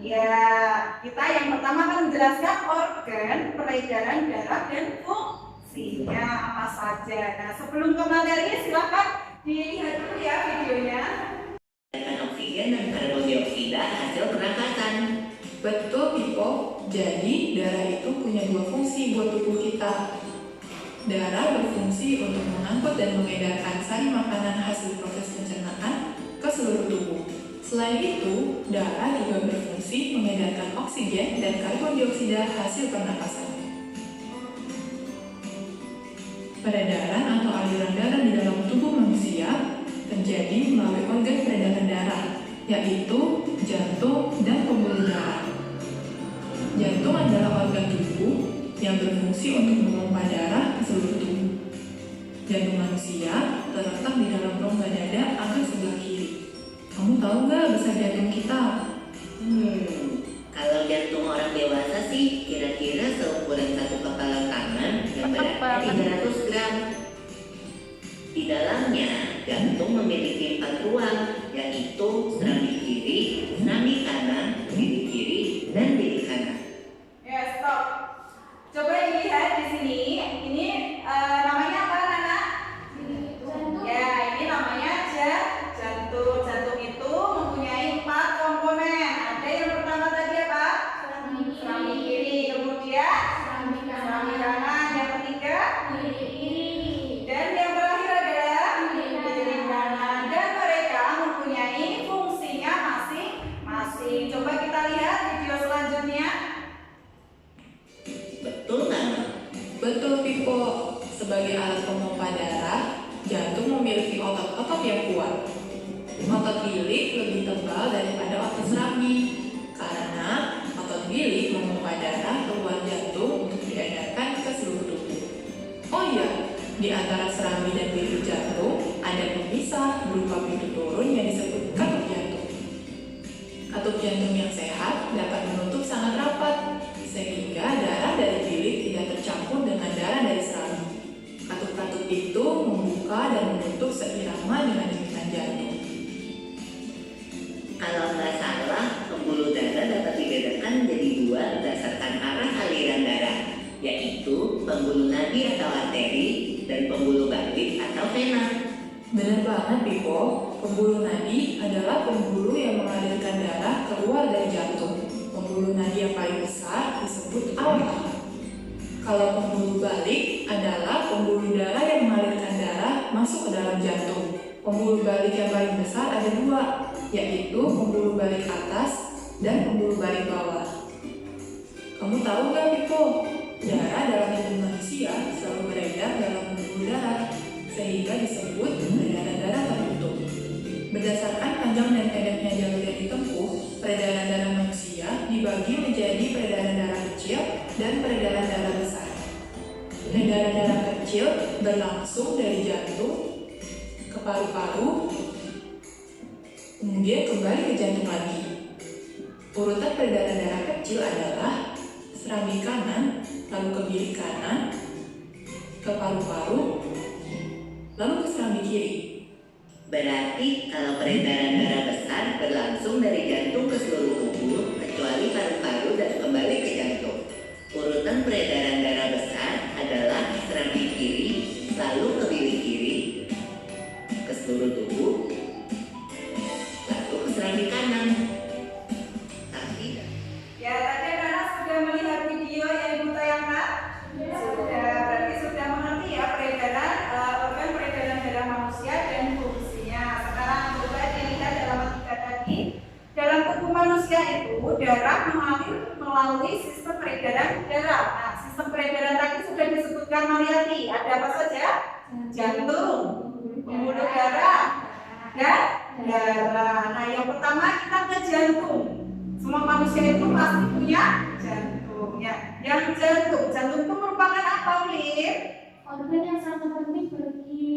Ya, kita yang pertama akan menjelaskan organ, peredaran darah, dan fungsinya apa saja. Nah, sebelum ke materi, silakan dilihat dulu ya videonya. Oksigen dan karbon dioksida hasil pernapasan. Betul, Pipo. Jadi, darah itu punya dua fungsi buat tubuh kita. Darah berfungsi untuk mengangkut dan mengedarkan sari makanan hasil proses pencernaan ke seluruh tubuh. Selain itu, darah juga berfungsi mengedarkan oksigen dan karbon dioksida hasil pernapasan. Peredaran atau aliran darah di dalam tubuh manusia terjadi melalui organ peredaran darah, yaitu jantung dan pembuluh darah. Jantung adalah organ tubuh yang berfungsi untuk memompa darah ke seluruh tubuh. Jantung manusia terletak di dalam rongga dada angka sebelah kiri. Kamu tahu nggak besar jantung kita? Kalau jantung orang dewasa sih kira-kira seukuran satu kepala tangan yang beratnya 300 gram. Di dalamnya, jantung memiliki 4 ruang, yaitu serambi kiri, serambi kanan, bilik kiri, dan bilik kanan. Ya, stop. Coba dilihat di sini. Ini namanya apa, Nana? Ya, ini namanya jantung. Jantung itu mempunyai 4 komponen. Ada yang pertama tadi apa? Serambi kiri. Kemudian serambi kanan. Yang ketiga bilik kiri. Dan yang terakhir adalah bilik kanan. Dan mereka mempunyai fungsinya masing-masing. Coba kita lihat video selanjutnya. Betul nggak? Betul, Pipo. Sebagai alat pemompa darah, jantung memiliki otot-otot yang kuat. Otot bilik lebih tebal daripada otot serambi, karena otot bilik memompa darah keluar jantung untuk diedarkan ke seluruh tubuh. Oh iya, di antara serambi dan bilik jantung ada pemisah berupa pintu turun yang disebut katup jantung. Katup jantung yang sehat dapat menutup sangat rapat, sehingga darah dari bilik tidak tercampur dengan darah dari serambi. Katup-katup itu membuka dan menutup seirama dengan jeritan jantung. Kalau nggak salah, pembuluh darah dapat dibedakan menjadi 2 berdasarkan arah aliran darah, yaitu pembuluh nadi atau arteri dan pembuluh balik atau vena. Benar banget, Pipo. Pembuluh nadi adalah pembuluh yang mengalirkan darah keluar dari jantung. Pembuluh nadi yang paling besar disebut aorta. Kalau pembuluh balik adalah pembuluh darah yang mengalirkan darah masuk ke dalam jantung. Pembuluh balik yang paling besar ada 2, yaitu pembuluh balik atas dan pembuluh balik bawah. Kamu tahu nggak, Pipo? Darah dalam tubuh manusia selalu beredar dalam pembuluh darah, sehingga disebut peredaran darah tertutup. Berdasarkan panjang dan pendeknya jalur yang ditempuh, peredaran darah manusia dibagi menjadi peredaran darah kecil dan peredaran darah besar. Peredaran darah kecil berlangsung dari jantung ke paru-paru, kemudian kembali ke jantung lagi. Urutan peredaran darah kecil adalah serambi kanan, lalu ke bilik kanan, ke paru-paru, lalu ke serambi kiri. Berarti kalau peredaran darah besar berlangsung dari jantung ke seluruh tubuh, kecuali paru-paru dan kembali ke jantung. Urutan peredaran darah besar adalah serambi kiri, lalu ke bilik kiri, ke seluruh tubuh, lalu ke serambi kanan. Tapi Ya, tadi Nana sudah melihat video yang Ibu tayangkan? Sudah, berarti sudah mengerti ya peredaran organ peredaran darah manusia dan fungsinya. Sekarang coba dilihat dalam logika tadi. Dalam tubuh manusia itu darah mengalir melalui sistem peredaran darah. Nah, sistem peredaran tadi sudah disebutkan Mariati. Ada apa saja? Jantung, pembuluh darah, dan darah. Nah, yang pertama kita ke jantung. Semua manusia itu pasti punya jantung ya. Yang jantung itu merupakan apa, Ulin? Organ yang sangat penting bagi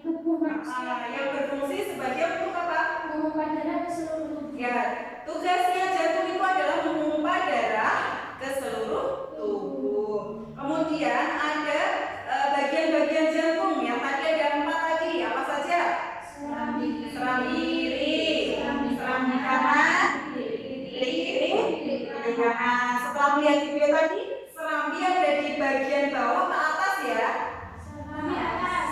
tubuh manusia. Yang berfungsi sebagai untuk apa? Memompa darah ke seluruh tubuh. Ya, tugasnya jantung itu adalah memompa darah ke seluruh tubuh. Kemudian ada bagian-bagian jantung yang tadi ada 4 tadi. Apa saja? Serambi kiri, serambi kanan, bilik kiri, lihat video tadi, serambi ada di bagian bawah ke atas ya. Atas.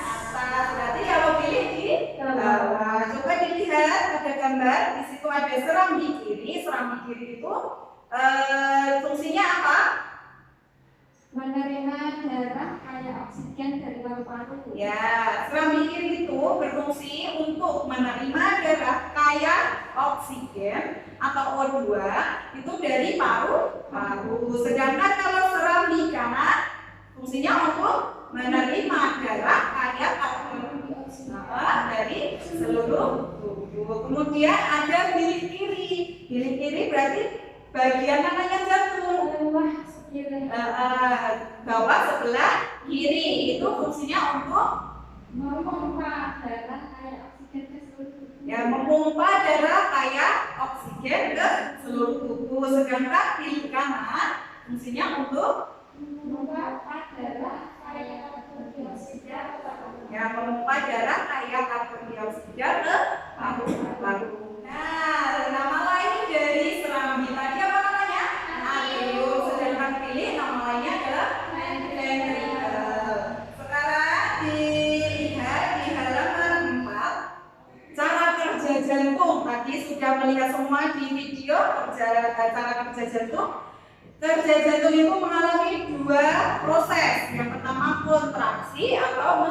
Berarti kalau pilih di bawah. Coba dilihat pada gambar, di situ ada serambi kiri. Serambi kiri itu fungsinya apa? Menerima darah kayak oksigen dari paru-paru. Ya, serambi kiri itu berfungsi untuk menerima darah kaya oksigen atau O2 itu dari paru-paru. Sedangkan kalau serambi kanan fungsinya untuk menerima darah kaya karbon dari seluruh tubuh. Kemudian ada bilik kiri. Bilik kiri berarti bagian mananya jantung? Bawah sebelah kiri. Itu fungsinya untuk memompa darah kayak oksigen ke seluruh tubuh. ya, memompa darah kaya oksigen ke seluruh tubuh. Sedangkan bilik kanan fungsinya untuk Memompa darah kayak karbon dioksida ke ya, memompa darah kaya karbon dioksida ke paru-paru. Nah, nama lain dari serambi tadi apa namanya? Atrium. Sedangkan bilik nama lainnya adalah ventricle. Sekarang dilihat di halaman 4 cara kerja jantung. Tadi sudah melihat semua di video cara kerja jantung. Kerja jantung itu mengalami dua proses. Yang pertama kontraksi atau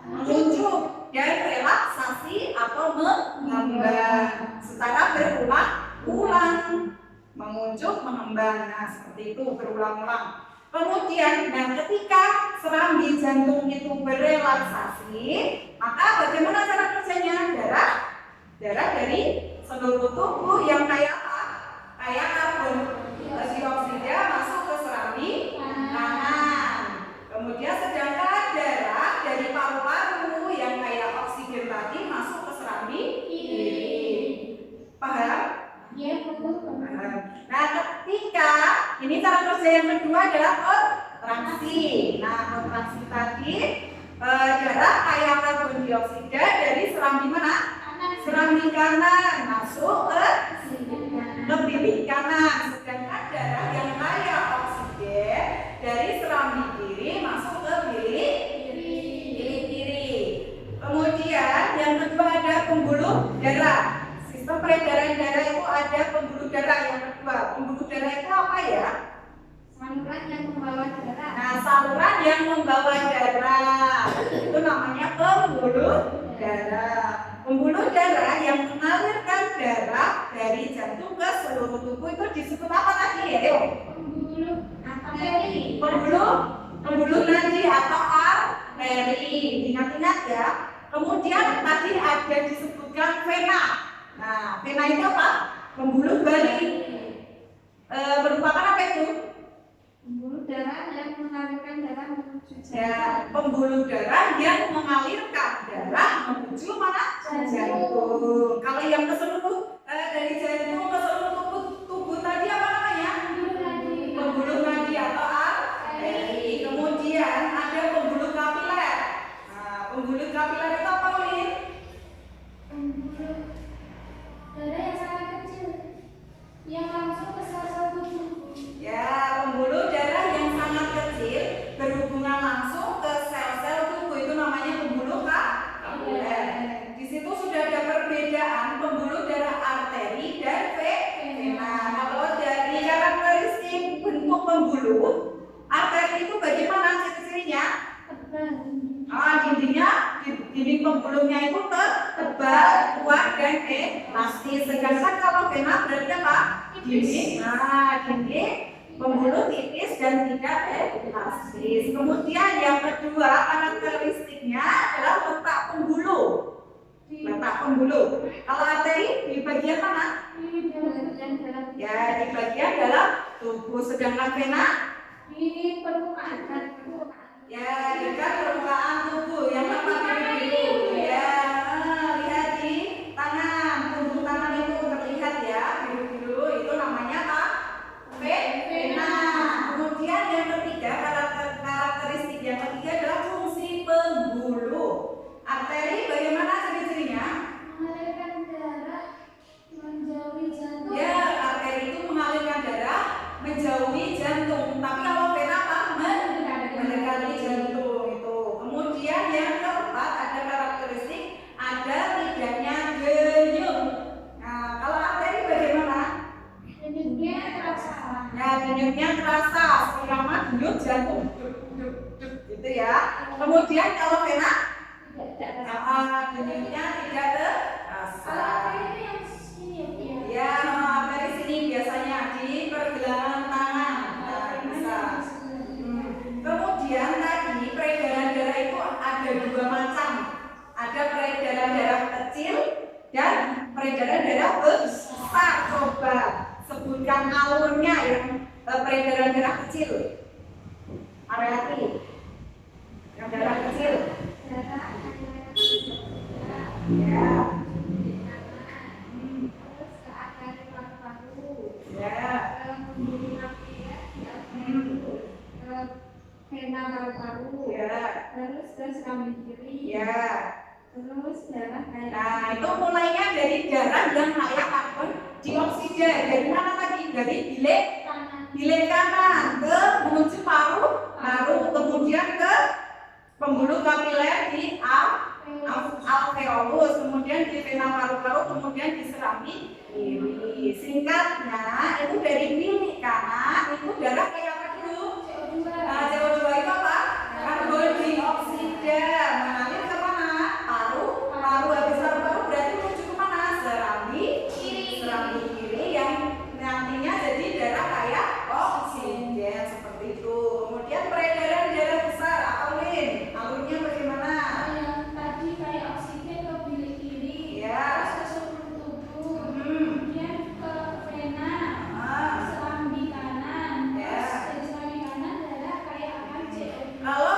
menguncup, dan relaksasi atau mengembang secara berulang-ulang. Menguncup, mengembang. Nah, seperti itu berulang-ulang. Kemudian, ketika serambi jantung itu berrelaksasi, maka bagaimana cara kerjanya? Darah dari seluruh tubuh yang kayak apa? Kayak karbon dioksida masuk ke serambi kanan. Kemudian sedangkan darah dari paru-paru yang kayak oksigen tadi masuk ke serambi kiri. Paham? Ya, betul. Nah, ketika ini cara kerja yang kedua adalah kontraksi. Nah, kontraksi tadi darah kayak karbon dioksida dari serambi mana? Serambi kanan masuk ke bilik kanan. Sedangkan darah yang kaya oksigen dari serambi kiri masuk ke bilik kiri. Kemudian yang kedua ada pembuluh darah. Sistem peredaran darah itu ada pembuluh darah yang kedua. Pembuluh darah itu apa ya? Saluran yang membawa darah. Nah, saluran yang membawa darah itu namanya pembuluh darah. Pembuluh darah yang mengalirkan darah dari jantung ke seluruh tubuh itu disebut apa tadi ya? Pembuluh arteri. Pembuluh nadi atau arteri. Ingat-ingat ya. Kemudian tadi ada disebutkan vena. Nah, vena itu apa? Pembuluh balik. Merupakan apa itu? Pembuluh darah yang mengalirkan darah menuju Ya, pembuluh darah yang mengalirkan darah menuju mana? Jantung. Kalau yang ke seluruh dari jantung ke seluruh tubuh tadi apa namanya? Pembuluh nadi atau arteri. Kemudian ada pembuluh kapiler. Nah, pembuluh kapiler itu apa, Lin? pembuluh darah yang sangat kecil yang langsung ke sel-sel tubuh. Ya, pembuluh darah yang sangat kecil berhubungan langsung ke sel-sel tubuh itu namanya pembuluh kapiler. Di situ sudah ada perbedaan pembuluh darah arteri dan vena. Kalau dari karakteristik bentuk pembuluh arteri itu bagaimana ciri-cirinya? Dinding pembuluhnya itu tebal, kuat dan elastis. Sedangkan kalau vena berarti apa? Dinding pembuluh tipis dan tidak elastis. Kemudian yang kedua karakteristiknya adalah letak pembuluh. Kalau arteri di bagian mana? Ya, di bagian dalam tubuh. Sedangkan vena Di permukaan. ya dekat permukaan tubuh yang tepat biru. Ya, lihat di tangan, punggung tangan itu terlihat ya biru-biru, itu namanya apa? Vena. Kemudian yang ketiga karakteristik yang ketiga adalah fungsi pembuluh. Arteri bagaimana ciri-cirinya? Mengalirkan darah menjauhi jantung. Ya, arteri itu mengalirkan darah menjauhi jantung. denyutnya terasa, irama denyut jantung, gitu ya. Kemudian kalau vena, denyutnya tidak terasa. Ya, dari sini biasanya di pergelangan tangan, bisa. Kemudian tadi peredaran darah itu ada dua macam, ada peredaran darah kecil dan peredaran darah besar. Coba sebutkan alurnya yang peredaran darah kecil. Ariati, yang darah kecil. Ya. Vena paru-paru, terus ke serambi kiri, terus darah kayak. Nah, itu mulainya dari darah yang kaya karbon dioksida. Dari mana tadi? Dari bilik kanan ke menuju paru, kemudian ke pembuluh kapiler di alveolus, kemudian di vena paru-paru, kemudian di serambi kiri. Singkatnya itu dari bilik kanan itu darah kayak apa dulu? CO2 itu apa? Karbon dioksida mengalir ke mana? Paru. Habis paru berarti menuju ke mana? Serambi kiri yang nantinya jadi darah kaya oksigen seperti itu. Kemudian peredaran darah besar atau lin, alurnya bagaimana? Tadi kayak oksigen ke bilik kiri, Ya. terus ke seluruh tubuh, kemudian ke vena, serambi kanan, terus dari serambi kanan darah kayak apa? Kalau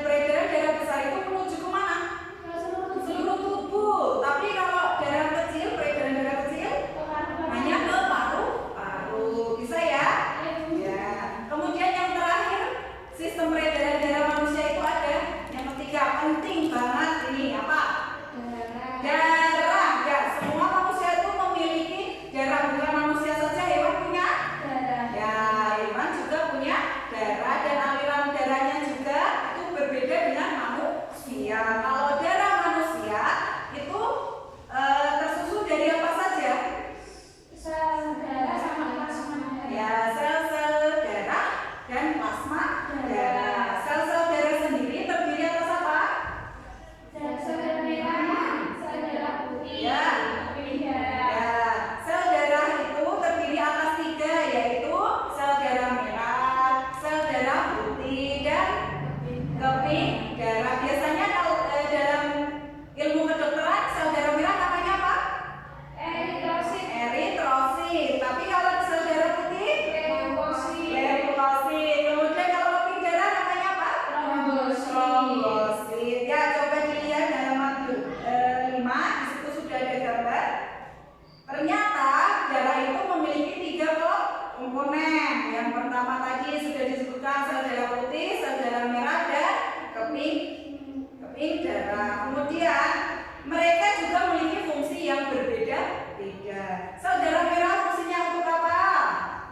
peredaran darah besar itu menuju ke mana? Ke seluruh Seluruh tubuh. Tapi kalau darah kecil, peredaran darah kecil hanya ke paru. Bisa ya? Ya. Kemudian yang terakhir, sistem peredaran darah manusia itu ada yang ketiga, penting banget ini apa? Darah. Ya, semua manusia itu memiliki darah, bukan manusia saja, hewan punya darah. ya, hewan juga punya darah dan aliran darahnya juga itu berbeda dengan manusia. Kalau darah manusia itu tersusun dari apa saja? Sel darah sama plasma darah. Ya, sel-sel darah dan plasma darah. Sel-sel darah sendiri terdiri atas apa? Sel darah merah, sel darah putih, Ya. Ya, sel darah itu terdiri atas tiga, yaitu sel darah merah, sel darah putih, dan keping darah. Biasanya kalau dalam ilmu kedokteran sel darah merah namanya apa? eritrosit, Eritrosit. Tapi kalau sel darah putih, leukosit, leukosit. Kemudian kalau keping darah namanya apa? trombosit. Trombosit. Ya, coba dilihat halaman 5, di situ sudah ada gambar. Ternyata darah itu memiliki 3 komponen. Yang pertama tadi sudah disebutkan sel darah putih, sel darah merah, dan keping darah. Kemudian mereka juga memiliki fungsi yang berbeda-beda. Sel darah merah fungsinya untuk apa?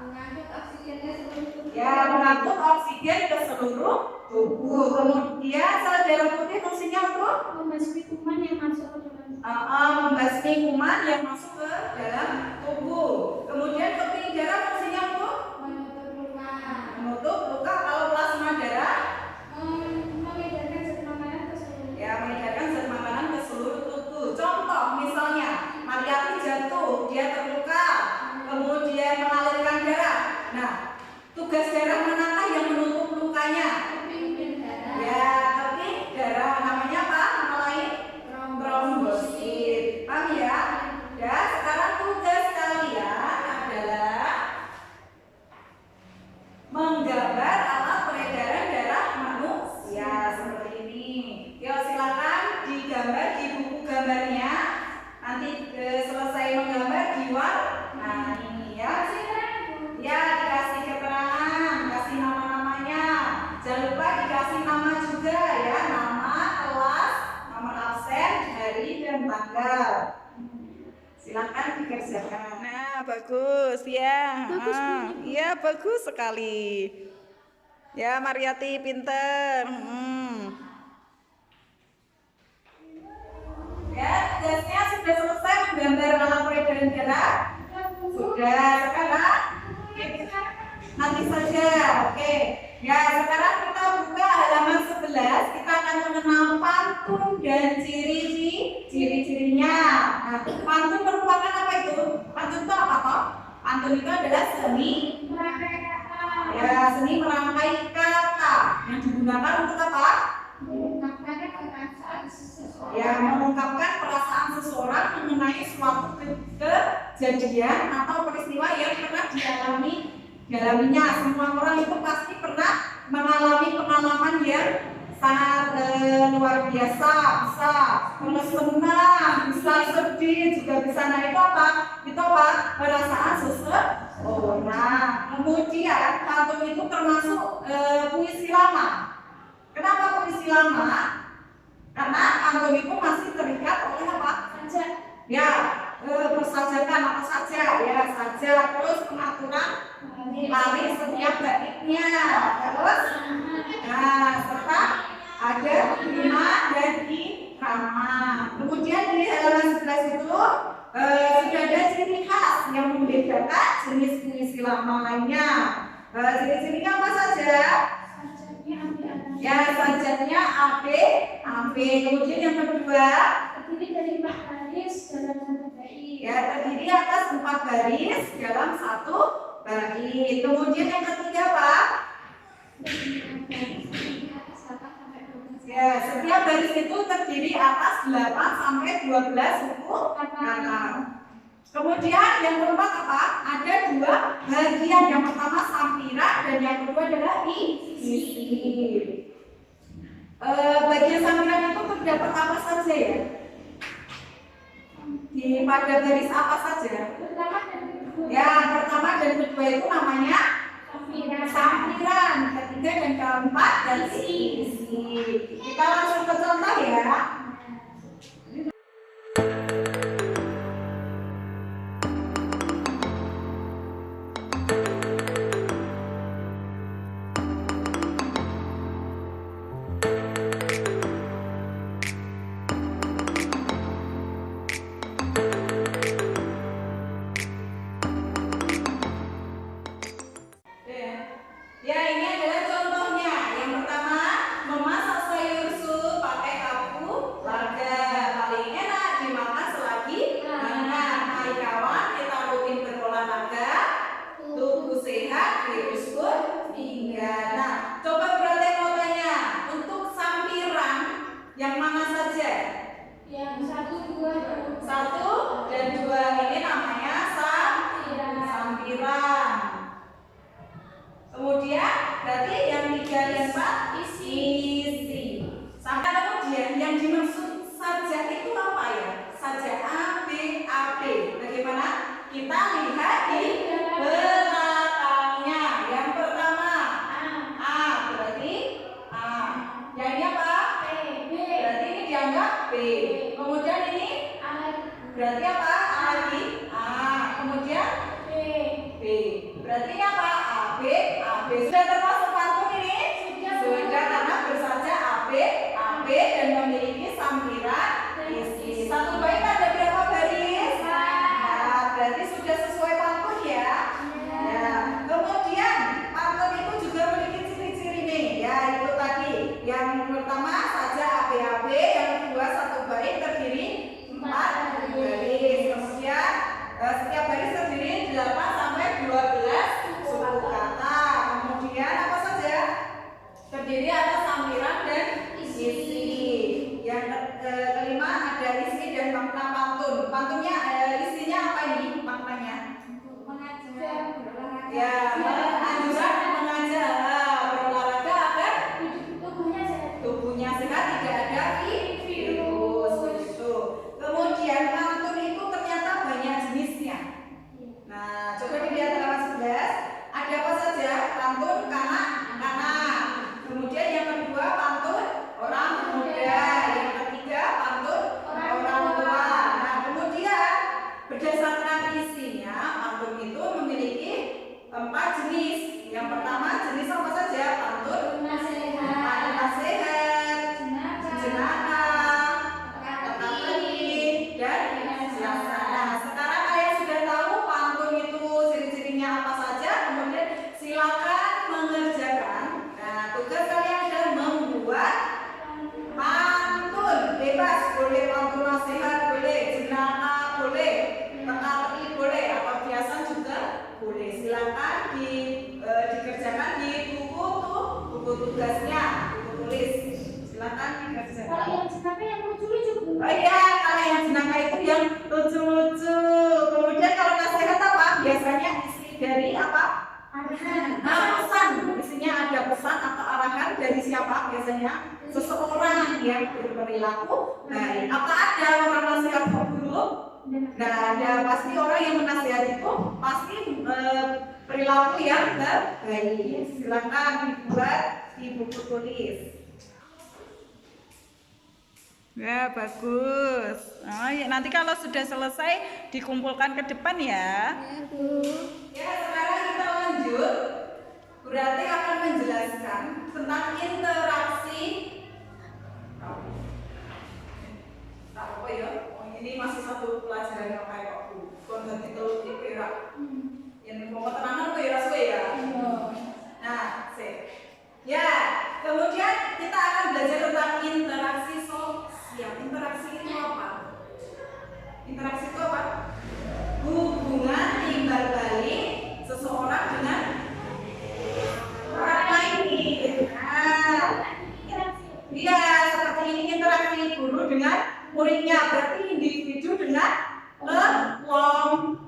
Mengangkut oksigen ke seluruh tubuh. Ya, mengangkut oksigen ke seluruh tubuh. Kemudian sel darah putih fungsinya untuk Membasmi kuman yang masuk ke dalam membasmi kuman yang masuk ke dalam tubuh. Kemudian keping darah fungsinya untuk menutup luka, menutup luka. Kalau plasma darah mengedarkan zat makanan ke seluruh. ya mengedarkan zat makanan ke seluruh tubuh. Contoh misalnya Mariati jatuh, dia terluka, kemudian mengalirkan darah. Nah, tugas darah manakah yang menutup lukanya? Keping dan darah. Ya, keping darah. Namanya apa? Nama lain? Trombosit. Paham ya? Ya, sekarang tugas kalian adalah menggambar alat peredaran darah manusia seperti ini. Yuk, silakan digambar di buku gambarnya. Nanti selesai menggambar diwarnai ya. Ya, dikasih keterangan, kasih nama-namanya. Jangan lupa dikasih nama juga ya, nama, kelas, nomor absen, hari dan tanggal. Silakan dikerjakan. Nah, bagus ya. Iya, bagus sekali. Ya, Mariati pinter. Ya, tugasnya sudah selesai menggambar alat peredaran darah. Sudah, sekarang nanti saja. Oke. Ya, sekarang kita buka halaman 11. Kita akan mengenal pantun dan ciri-cirinya. Nah, pantun merupakan apa itu? Pantun itu apa toh? Pantun itu adalah seni merangkai kata yang digunakan untuk apa? Mengungkapkan perasaan seseorang mengenai suatu kejadian atau peristiwa yang pernah dialaminya. Semua orang itu pasti pernah mengalami pengalaman yang sangat luar biasa, bisa senang, bisa sedih, juga bisa. Nah, itu apa? Perasaan seseorang. Kemudian pantun itu termasuk puisi lama. Kenapa puisi lama? Karena pantun itu masih terikat oleh apa? Persajakan apa saja, terus pengaturan lari setiap baitnya, terus serta ada rima dan irama. Kemudian di halaman 11 itu sudah ada ciri khas yang membedakan jenis puisi lama lainnya. Ciri-cirinya apa saja? Sajanya AB. Kemudian yang kedua, terdiri dari 4 baris dalam 1 bait. Terdiri atas 4 baris dalam 1 bait. Kemudian yang ketiga apa? Setiap baris itu terdiri atas 8 sampai 12 suku kata. Kemudian yang keempat apa? Ada 2 bagian. Yang pertama sampiran dan yang kedua adalah isi. Bagian sampiran itu terdapat apa saja ya? Pada baris apa saja? Pertama dan kedua itu namanya sampiran. Ketiga dan keempat dan isi. Kita langsung ke contoh ya. Ini adalah contohnya. Yang pertama, memasak sayur sup pakai kapulaga. Paling enak dimakan selagi hangat. Hai kawan, kita rutin berolahraga. Tubuh sehat, virus pun tinggal. Nah, coba perhatikan notanya. Untuk sampiran yang mana saja? Yang 1, 2, 1 dan 2 ini namanya sampiran. Kemudian berarti yang 3 dan 4 isi. Sampai kemudian yang dimaksud saja itu apa ya? Saja A, B, A, B. Bagaimana? Kita lihat di belakangnya. Yang pertama A, berarti A. Yang ini apa? B. Berarti ini dianggap B. Kemudian ini berarti apa? A lagi? A. Kemudian B. Berarti apa? AB. Sudah termasuk pantun ini? Sudah, karena bersaja AB dan memiliki sampiran isi. 1 bait ada berapa baris? Berarti sudah sesuai pantun ya? Kemudian pantun itu juga memiliki ciri-ciri nih. Itu tadi. Yang pertama saja AB. Yang kedua 1 bait terdiri 4 baris. Kemudian setiap baris terdiri 8 sampai 12 suku kata. Kemudian apa saja? Terdiri atas sampiran dan isi. Yang kelima ada isi dan makna pantun. Pantunnya isinya apa ini maknanya? Anjuran mengajar, berolahraga agar tubuhnya sehat, tidak ada virus. Kemudian pantun itu ternyata banyak jenisnya. Nah, coba dilihat halaman 11. Ada apa saja? Pantun kanak-kanak. Kemudian yang kedua pantun orang muda. Yang ketiga pantun orang tua. Nah, kemudian berdasarkan isinya, pantun itu memiliki 4 jenis. Yang pertama jenis apa saja? Pantun nasihat, jenaka, tetapi dan biasa. Sekarang kalian sudah tahu pantun itu ciri-cirinya apa saja. Kemudian silakan dikerjakan di buku tuh, buku tugasnya, buku tulis. Silakan dikerjakan. Kalau yang jenaka yang lucu-lucu Bu. Oh iya, kalau yang jenaka itu yang lucu-lucu. Kemudian kalau nasihat apa? Biasanya isi dari apa? Arahan. Nah, pesan. Isinya ada pesan atau arahan dari siapa biasanya? Seseorang yang berperilaku baik. Apa ada orang nasihat buruk? Nggak ada. Pasti orang yang menasihat itu pasti perilaku yang baik. Silakan dibuat di buku tulis. Ya, bagus. Oh, ya, nanti kalau sudah selesai dikumpulkan ke depan ya. Ya Bu. Ya, sekarang kita lanjut. Berarti akan menjelaskan tentang interaksi. Apa ya? Oh, ini masih satu pelajaran yang kayak kok Bu. Kon ganti telur iki ya. Yang mau keterangan kok ya suwe ya. Nah, sip. Ya, kemudian kita akan belajar tentang interaksi sosial. Interaksi itu apa? Interaksi itu apa? Hubungan timbal balik seseorang dengan orang lain. Nah, iya, seperti ini interaksi guru dengan muridnya, berarti individu dengan kelompok.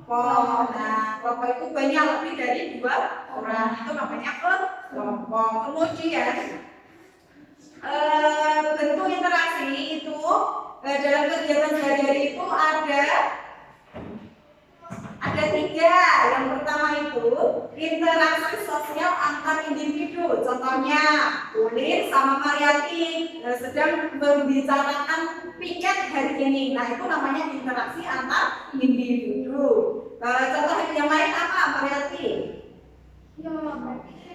Nah, kelompok itu banyak, lebih dari 2 orang, itu namanya kelompok. Kemudian bentuk interaksi itu dalam kegiatan sehari-hari itu ada 3. Yang pertama itu interaksi sosial antar individu. Contohnya Ulin sama Mariati sedang membicarakan piket hari ini. Nah, itu namanya interaksi antar individu. Contoh yang lain apa, Mariati?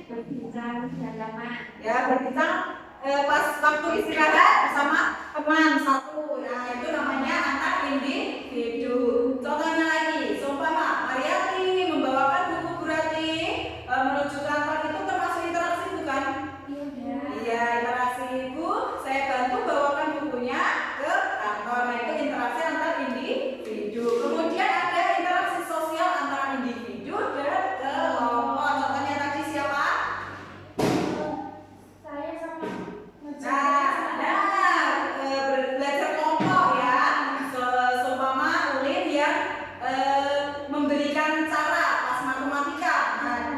Berbicara agama. Ya, berbicara pas waktu istirahat sama teman satu. Nah, itu namanya antar individu. Contohnya lagi, seumpama Mariati membawakan buku Burati menuju kantor, itu termasuk interaksi bukan? Iya, interaksi. Bu, saya bantu bawakan bukunya ke kantor. Nah, itu interaksi antar individu. Kemudian ada interaksi sosial antara individu dan kelompok. Contohnya tadi siapa? Saya sama Belajar kelompok ya. Seumpama Ulin yang memberikan cara pas matematika,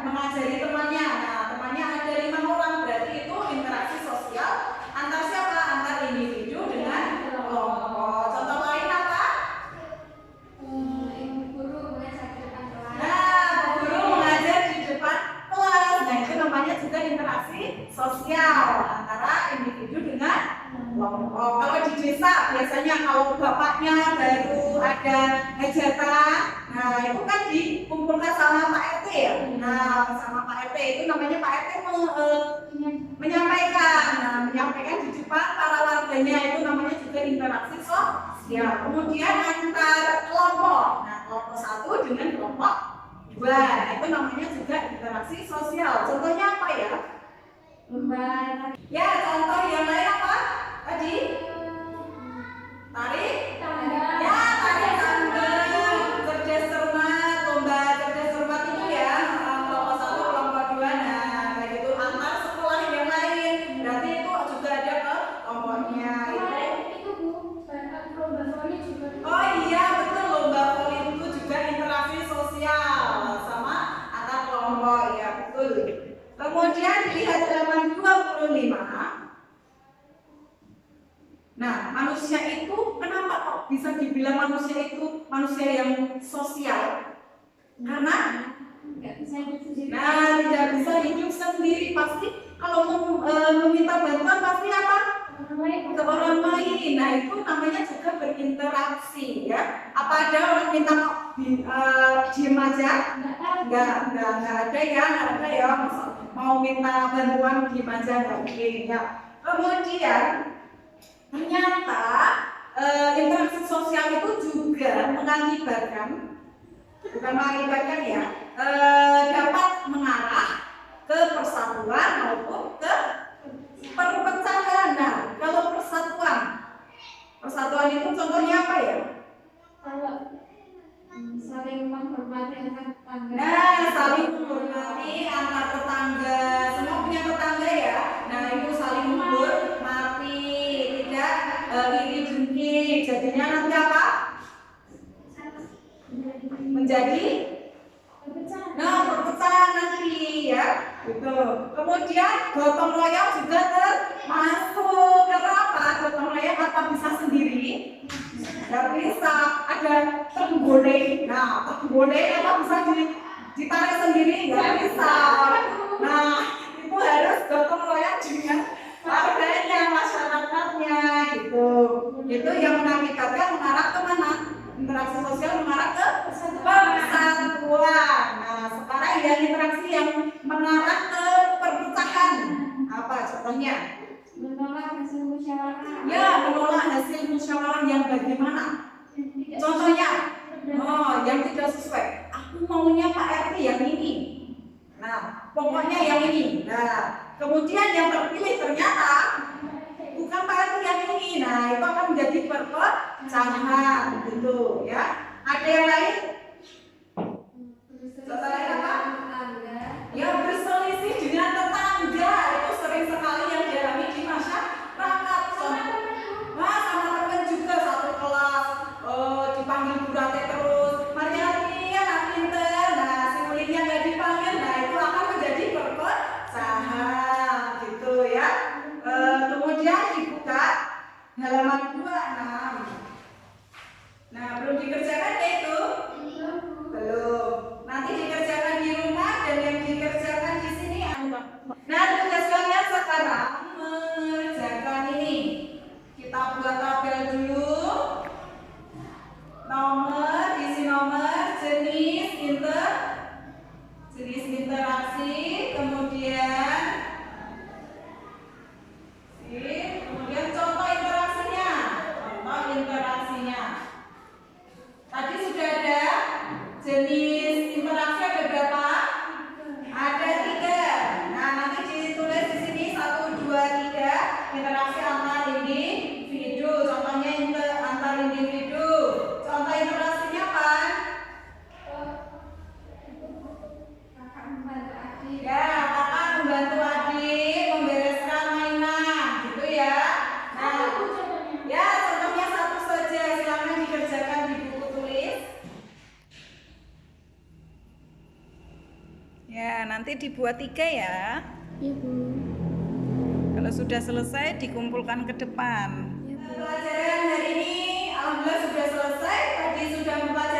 mengajari temannya. Nah, temannya ada 5 orang, berarti itu interaksi sosial antar siapa? Antar individu dengan kelompok. Contoh lain apa? guru mengajar di depan kelas. Nah, guru mengajar di depan kelas. Nah, itu namanya juga interaksi sosial antara individu dengan kelompok. Kalau di desa biasanya kalau bapaknya baru ada hajatan, nah itu kan dikumpulkan sama Pak RT ya. Nah, sama Pak RT itu namanya Pak RT menyampaikan. Nah, menyampaikan di depan para warganya, itu namanya juga interaksi sosial. Kemudian antar kelompok. Nah, kelompok 1 dengan kelompok 2. Nah, itu namanya juga interaksi sosial. Contohnya apa ya? Ya, contoh yang lain apa? Tadi tarik. Ya, tarik tambang, cerdas cermat, lomba cerdas cermat itu ya, kelompok 1, kelompok 2. Nah, kayak gitu antar sekolah yang lain. Berarti itu juga ada ke kelompoknya. Itu Bu, lomba voli juga. Oh iya, betul, lomba voli itu juga interaksi sosial sama antar kelompok ya, betul. Kemudian dilihat halaman 25. Nah, manusia itu kenapa kok bisa dibilang manusia itu manusia yang sosial? Karena Nggak bisa hidup sendiri. nah, tidak bisa hidup sendiri. Pasti kalau meminta bantuan pasti apa? Orang lain. Ke orang lain. Nah, itu namanya juga berinteraksi ya. Apa ada orang minta kok diem aja? Nggak tahu. Nggak ada ya, Masa mau minta bantuan diem aja nggak mungkin ya. Kemudian ternyata interaksi sosial itu juga mengakibatkan, bukan mengakibatkan ya, dapat mengarah ke persatuan maupun ke perpecahan. Nah, kalau persatuan itu contohnya apa ya? Kalau saling menghormati antar tetangga. Nah, saling menghormati Tapi antar tetangga, semua punya tetangga ya. Nah itu saling menghormati, tidak iri dengki. Jadinya nanti apa? Menjadi perpecahan nanti ya. Gitu. Kemudian gotong royong juga termasuk. Kenapa? Gotong royong apa bisa sendiri? Nggak bisa. Ada tergoleng. Nah, tergoleng apa bisa ditarik sendiri? Nggak bisa. Nah, itu harus gotong royong dengan warganya, masyarakatnya gitu. Itu yang mengakibatkan mengarah ke mana? Interaksi sosial mengarah ke persatuan. Nah, sekarang yang interaksi yang mengarah ke perpecahan. Apa contohnya? menolak hasil musyawarah. Ya, menolak hasil musyawarah yang bagaimana? Contohnya, yang tidak sesuai. Aku maunya Pak RT yang ini. Nah, pokoknya yang ini. Nah, kemudian yang terpilih ternyata bukan Pak RT yang ini. Nah, itu akan menjadi perpecahan, gitu ya. Ada yang lain? Contoh lain apa? Ya, berselisih dengan tetangga. Itu sering sekali yang dialami di masyarakat. Wah, sama teman juga satu kelas, dipanggil Bu Rate terus. Mariati, anak pinter. Nah, si muridnya nggak dipanggil. Nah, itu akan menjadi perpecahan, gitu ya. Kemudian dibuka halaman 26. Nah, belum dikerjakan ya itu? Belum. Nanti dikerjakan di rumah dan yang dikerjakan di sini. Nah, tugas kalian sekarang mengerjakan ini. Kita buat tabel dulu. Nomor, isi nomor, jenis interaksi, kemudian contoh interaksinya. Tadi sudah ada jenis interaksi ada berapa? Ada 3. Nah, nanti ditulis di sini 1, 2, 3 interaksi antar individu. Contohnya antar individu. Contoh interaksinya apa? Kakak membantu adik. Ya, kakak membantu adik membereskan mainan, gitu ya. Nah, ya contohnya satu saja, silakan dikerjakan di buku tulis. Ya, nanti dibuat 3 ya. Ibu. Kalau sudah selesai dikumpulkan ke depan. Ibu. Pelajaran hari ini alhamdulillah sudah selesai. Tadi sudah mempelajari